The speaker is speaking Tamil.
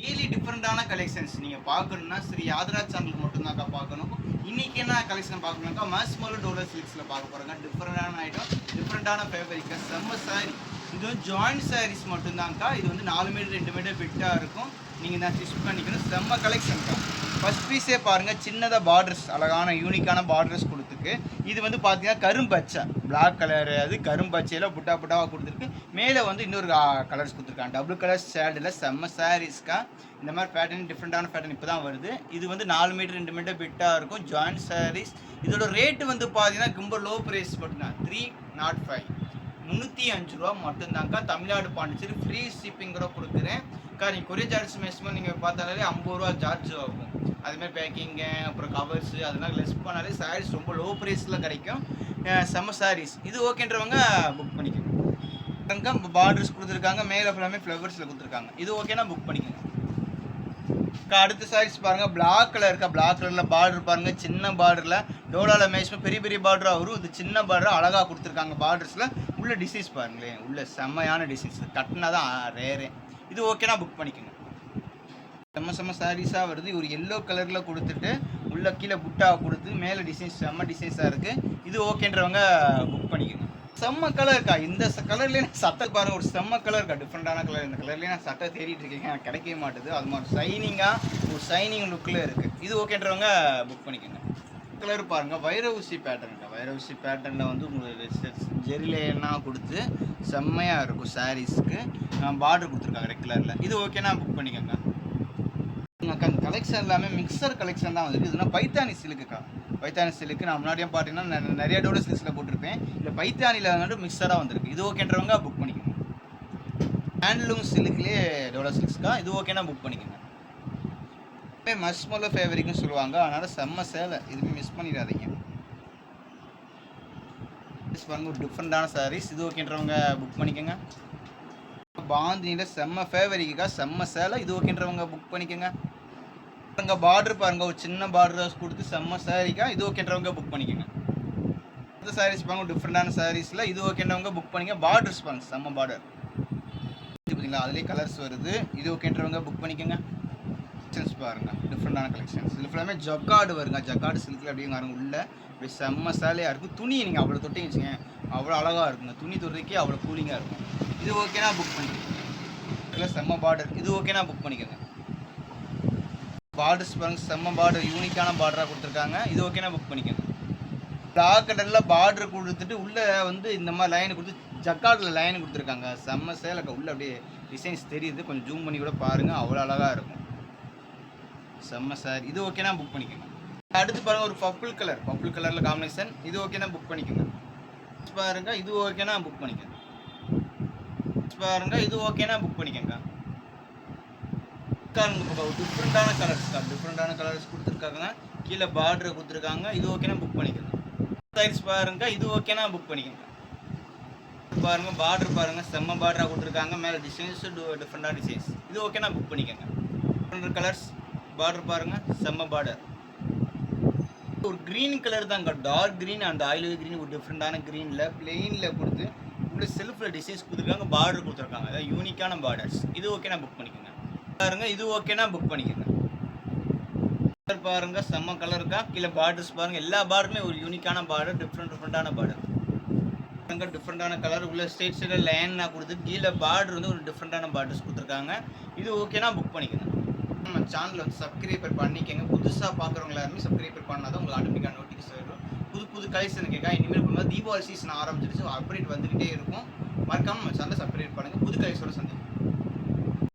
டெய்லி டிஃப்ரெண்டான கலெக்ஷன்ஸ் நீங்கள் பார்க்கணுன்னா ஸ்ரீ யாத்ராஜ் சேனலுக்கு மட்டும்தான்க்கா பார்க்கணும். இன்றைக்கி என்ன கலெக்ஷன் பார்க்கணும்க்கா மாஸ்மோலோ டோலர் சில்க்ஸில் பார்க்க போகிறோங்க. டிஃப்ரெண்டான ஐட்டம், டிஃப்ரெண்டான ஃபேப்ரிக்கு செம்ம சாரி. இது வந்து ஜாயிண்ட் சாரீஸ் மட்டும்தான்க்கா. இது வந்து 4 மீட்டர் 2 மீட்டர் ஃபிட்டாக இருக்கும். நீங்கள் தான் ஸ்டிச் பண்ணிக்கணும். செம்ம கலெக்ஷன்க்கா. ஃபஸ்ட் பீஸே பாருங்கள், சின்னதாக பார்டர்ஸ், அழகான யூனிக்கான பார்டர்ஸ் கொடுத்துருக்கு. இது வந்து பார்த்தீங்கன்னா கரும்பச்சை, பிளாக் கலர், அது கரும்பச்சையில் புட்டா புட்டாவாக கொடுத்துருக்கு. மேலே வந்து இன்னொரு கலர்ஸ் கொடுத்துருக்காங்க. டபுள் கலர் ஷேடில் செம்ம சாரீஸ்க்கா. இந்த மாதிரி பேட்டர்ன், டிஃப்ரெண்ட்டான பேட்டர்ன் இப்போ தான் வருது. இது வந்து 4 மீட்டர் 2 மீட்டர் ஃபிட்டாக இருக்கும். ஜாயிண்ட் சாரீஸ். இதோட ரேட்டு வந்து பார்த்தீங்கன்னா ரொம்ப லோ ப்ரைஸ் மட்டும்தான். 305 305 ரூபா மட்டும்தாங்க்கா. தமிழ்நாடு பாண்டிச்சேரி ஃப்ரீ ஷிப்பிங் கூட கொடுக்குறேன். நீங்கள் கொரியர் சார்ஜ் மேக்ஸிமம் நீங்கள் பார்த்தாலே 50 ரூபா சார்ஜ் ஆகும். அதுமாதிரி பேக்கிங்கு, அப்புறம் கவர்ஸு, அதெல்லாம் லெஸ் பண்ணாலே சாரீஸ் ரொம்ப லோ ப்ரைஸில் கிடைக்கும். செம்ம சாரீஸ். இது ஓகேன்றவங்க புக் பண்ணிக்கோங்க. பார்டர்ஸ் கொடுத்துருக்காங்க. மேலே ஃபுல்லாமே ஃப்ளவர்ஸில் கொடுத்துருக்காங்க. இது ஓகேனா புக் பண்ணிக்கோங்க. அடுத்த சாரீஸ் பாருங்கள், பிளாக் கலர் இருக்கா. பிளாக் கலரில் பார்டர் பாருங்கள், சின்ன பார்டரில் டோலாவில் மேக்ஸிமம் பெரிய பெரிய பார்டராக வரும். இது சின்ன பார்டராக அழகாக கொடுத்துருக்காங்க. பார்டர்ஸில் உள்ள டிசைன்ஸ் பாருங்களேன், உள்ள செம்மையான டிசைன்ஸ். கட்டினா தான் ரேரே. இது ஓகேனா புக் பண்ணிக்கோங்க. செம்ம சாரீஸாக வருது. ஒரு எல்லோ கலரில் கொடுத்துட்டு உள்ள கீழே புட்டாவை கொடுத்து மேலே டிசைன்ஸ் செம்ம டிசைன்ஸாக இருக்குது. இது ஓகேன்றவங்க புக் பண்ணிக்கோங்க. செம்ம கலர் இருக்கா. இந்த கலர்லேயே நான் சட்டை பாருங்கள், ஒரு செம்ம கலர் இருக்கா. டிஃப்ரெண்டான கலர். இந்த கலர்லேயே நான் சட்டை தேடிட்டு இருக்கேன், எனக்கு கிடைக்கவே மாட்டுது. அது மாதிரி ஷைனிங்காக ஒரு ஷைனிங் லுக்கில் இருக்குது. இது ஓகேன்றவங்க புக் பண்ணிக்கோங்க. கலர் பாருங்கள், வைரவுசி பேட்டர்ன். வைரவுசி பேட்டர்னில் வந்து உங்களுக்கு ஜெரிலேனா கொடுத்து செம்மையாக இருக்கும். சாரீஸ்க்கு பார்டர் கொடுத்துருக்காங்க ரெட் கலரில். இது ஓகேனா புக் பண்ணிக்கோங்க. அந்த கலெக்ஷன் எல்லாமே மிக்சர் கலெக்ஷன் தான் வந்துருக்கு. இதுனா பைத்தானி சிலுக்குக்கா. பைத்தானி சிலுக்கு நான் முன்னாடியே பார்த்தீங்கன்னா நிறைய டோலர் சில்க்ஸில் போட்டிருப்பேன். இல்லை பைத்தானியில் வந்துட்டு மிக்சராக வந்திருக்கு. இது ஓகேன்றவங்க புக் பண்ணிக்கோங்க. ஹேண்ட்லூம் சிலுக்குலேயே டோலர் சில்க்ஸ்க்கா. இது ஓகேனா புக் பண்ணிக்கோங்க. மஸ்மோலோ ஃபேவரிக்னு சொல்லுவாங்க. அதனால் செம்ம சேலை, இதுவுமே மிஸ் பண்ணிடாதீங்க. பாருங்க, ஒரு டிஃப்ரெண்டான சாரீஸ். இது ஓகேன்றவங்க புக் பண்ணிக்கோங்க. பாந்தினியில் செம்ம ஃபேவரிக்கா, செம்ம சேலை. இது ஓகேன்றவங்க புக் பண்ணிக்கோங்க. பாருங்க, பார்டர் பாருங்கள், ஒரு சின்ன பார்டர் கொடுத்து செம்ம சாரீக்கா. இது ஓகேன்றவங்க புக் பண்ணிக்கோங்க. இந்த சாரீஸ் பாருங்க, டிஃப்ரெண்டான சாரீஸில். இது ஓகேன்றவங்க புக் பண்ணிங்க. பார்டர்ஸ் பாருங்கள், செம்ம பார்டர் பார்த்தீங்களா, அதுலேயே கலர்ஸ் வருது. இது ஓகேன்றவங்க புக் பண்ணிக்கோங்க. கலெக்ஷன்ஸ் பாருங்கள், டிஃப்ரெண்டான கலெக்ஷன்ஸ். இதில் ஃபுல்லாமே ஜக்கார்டு வருங்க. ஜக்கார்டு சில்கில் அப்படிங்காருங்க. உள்ள அப்படி செம்ம சேலையாக இருக்கும். துணி நீங்கள் அவ்வளோ தொட்டிங்க வச்சுங்க, அவ்வளோ அழகாக இருக்குங்க. துணி தொடுறதுக்கே அவ்வளோ கூலிங்காக இருக்கும். இது ஓகேனா புக் பண்ணிக்கோங்க. இதில் செம்ம பார்டர். இது ஓகேனா புக் பண்ணிக்கோங்க. பார்டர்ஸ் பாருங்கள், செம்ம பார்டர், யூனிக்கான பார்டராக கொடுத்துருக்காங்க. இது ஓகேனா புக் பண்ணிக்கோங்க. பிளாக் கலரில் பார்டர் கொடுத்துட்டு உள்ளே வந்து இந்த மாதிரி லைன் கொடுத்து ஜக்கார்டில் லைன் கொடுத்துருக்காங்க. செம்ம சேலைக்கா. உள்ளே அப்படியே டிசைன்ஸ் தெரியுது. கொஞ்சம் ஜூம் பண்ணி கூட பாருங்கள், அவ்வளோ அழகாக இருக்கும். செம்ம சாரி. இது ஓகேனா புக் பண்ணிக்கோங்க. அடுத்து பாருங்கள், ஒரு பர்பிள் கலரில் காம்பினேஷன். இது ஓகேனா புக் பண்ணிக்கோங்க. பாருங்கள், இது ஓகேனா புக் பண்ணிக்கோங்க. பாருங்கள், இது ஓகேனா புக் பண்ணிக்கோங்க. டிஃப்ரெண்டான கலர்ஸ் கொடுத்துருக்காங்க. கீழே பார்டர் கொடுத்துருக்காங்க. இது ஓகேனா புக் பண்ணிக்கோங்க. சைஸ் பாருங்கள், இது ஓகேனா புக் பண்ணிக்கோங்க. பாருங்கள், பார்டர் பாருங்கள், செம்ம பார்டராக கொடுத்துருக்காங்க. மேலே டிசைன்ஸ் டிஃப்ரெண்டான டிசைன்ஸ். இது ஓகேனா புக் பண்ணிக்கோங்க. டிஃப்ரெண்ட் கலர்ஸ், பார்டர் பாருங்கள், செம்ம பார்டர். ஒரு க்ரீன் கலர் தாங்க, dark green and oily green. ஒரு டிஃப்ரெண்டான க்ரீனில் பிளெயினில் கொடுத்து உள்ள செல்ஃபில் டிசைன்ஸ் கொடுத்துருக்காங்க. பார்டர் கொடுத்துருக்காங்க. அதாவது யூனிக்கான பார்டர்ஸ். இது ஓகேனா புக் பண்ணிக்கோங்க. பாருங்கள், இது ஓகேனா புக் பண்ணிக்கோங்க. கலர் பாருங்கள், செம்ம கலருக்கா. கீழே பார்டர்ஸ் பாருங்கள், எல்லா பார்டருமே ஒரு யூனிக்கான பார்டர், டிஃப்ரெண்டான பார்டர். பாருங்கள், டிஃப்ரெண்டான கலர். உள்ள ஸ்ட்ரெயிட் சைடில் லைனாக கொடுத்து கீழே பார்டர் வந்து ஒரு டிஃப்ரெண்டான பார்டர்ஸ் கொடுத்துருக்காங்க. இது ஓகேனா புக் பண்ணிக்கோங்க. நம்ம சேனலில் வந்து சப்ஸ்கிரைபர் பண்ணிக்கோங்க. புதுசாக பார்க்குறவங்க எல்லாருமே சப்ஸ்கிரைபர் பண்ணால் தான் உங்களுக்கு ஆட்டோமேட்டிக்காக நோட்டிஃபிகேஷன் வரும். புது கலெக்ஷன் கேட்கா. இனிமேல் தீபாவளி சீசன் ஆரம்பிச்சிருச்சு, அப்டேட் வந்துக்கிட்டே இருக்கும்.